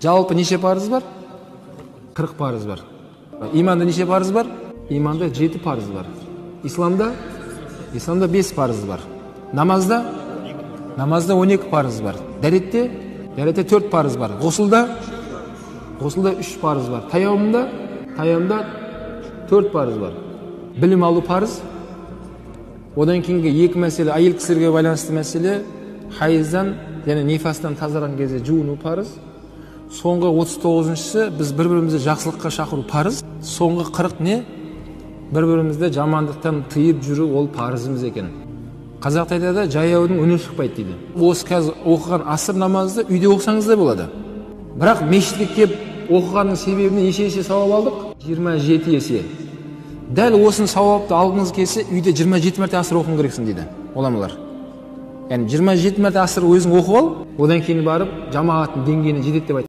Жалпы неше парыз бар? 40 парыз бар. Иманда неше парыз бар? Иманда 7 парыз бар. Исламда 5 парыз бар. Намазда 12 парыз бар. Дәретте 4 парыз бар. Ғұсылда 3 парыз бар. Таяммумда 4 парыз бар. Білім алу парыз. Одан кейінгі екі мәселе, айыл кісілерге байланысты мәселе, хайыздан, яғни нифастан тазарған кезде жуыну парыз. Соңғы 39-шысы біз бір-бірімізді жақсылыққа шақыру парыз. Соңғы 40 не? Бір-бірімізді жамандықтан тыйып жүру ол парызымыз екен. Қазақта айтады, жаяудың үні шықпайды дейді. Осы қазір оқыған асыр намазды үйде оқысаңыз да болады. Бірақ мешітке келіп оқығанның себебіне есе сауап алдық? 27 есе. Дәл осыны сауапты алғыңыз келсе, үйде 27 мәрте асыр оқың керексің дейді оламалар. Яғни 27 мәрте асыр өзің оқып ал, одан кейін барып жамағаттың деңгейіне жетеді деп айтады.